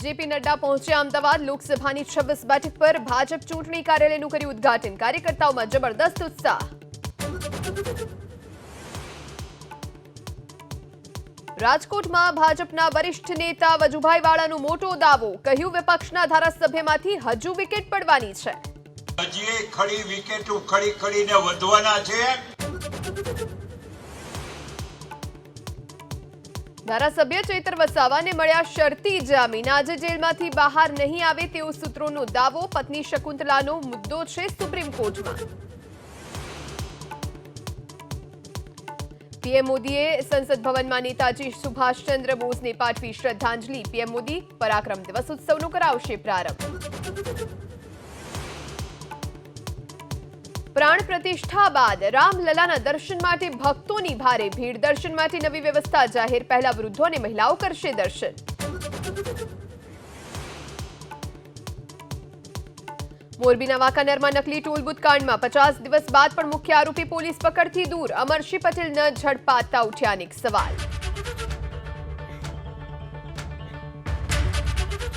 JP Nadda પહોંચ્યા અમદાવાદ લોકસભાની 26 બેઠક પર ભાજપ ચૂંટણી કાર્યાલયનું કર્યું ઉદ્ઘાટન કાર્યકર્તાઓમાં જબરદસ્ત ઉત્સાહ રાજકોટમાં ભાજપના વરિષ્ઠ નેતા વજુભાઈ વાળાનો મોટો દાવો કહ્યું વિપક્ષના ધારાસભ્યમાંથી હજુ વિકેટ પડવાની છે હજી ખડી વિકેટો ખડી ખડીને વધવાના છે ધારાસભ્ય ચૈતર વસાવાને મળ્યા શરતી જામીન આજે જેલમાંથી બહાર નહીં આવે તેવો સૂત્રોનો દાવો પત્ની શકુંતલાનો મુદ્દો છે સુપ્રીમ કોર્ટમાં પીએમ મોદીએ સંસદ ભવનમાં નેતાજી સુભાષચંદ્ર બોઝને પાઠવી શ્રદ્ધાંજલિ પીએમ મોદી પરાક્રમ દિવસ ઉત્સવનો કરાવશે પ્રારંભ પ્રાણ પ્રતિષ્ઠા બાદ રામલલાના દર્શન માટે ભક્તોની ભારે ભીડ દર્શન માટે નવી વ્યવસ્થા જાહેર પહેલા વૃદ્ધો અને મહિલાઓ કરશે દર્શન મોરબીના વાંકાનેરમાં નકલી ટોલ બૂથ કાંડમાં 50 દિવસ બાદ પણ મુખ્ય આરોપી પોલીસ પકડથી દૂર અમરશી પટેલ ન ઝડપાતા ઉઠ્યા અનેક સવાલ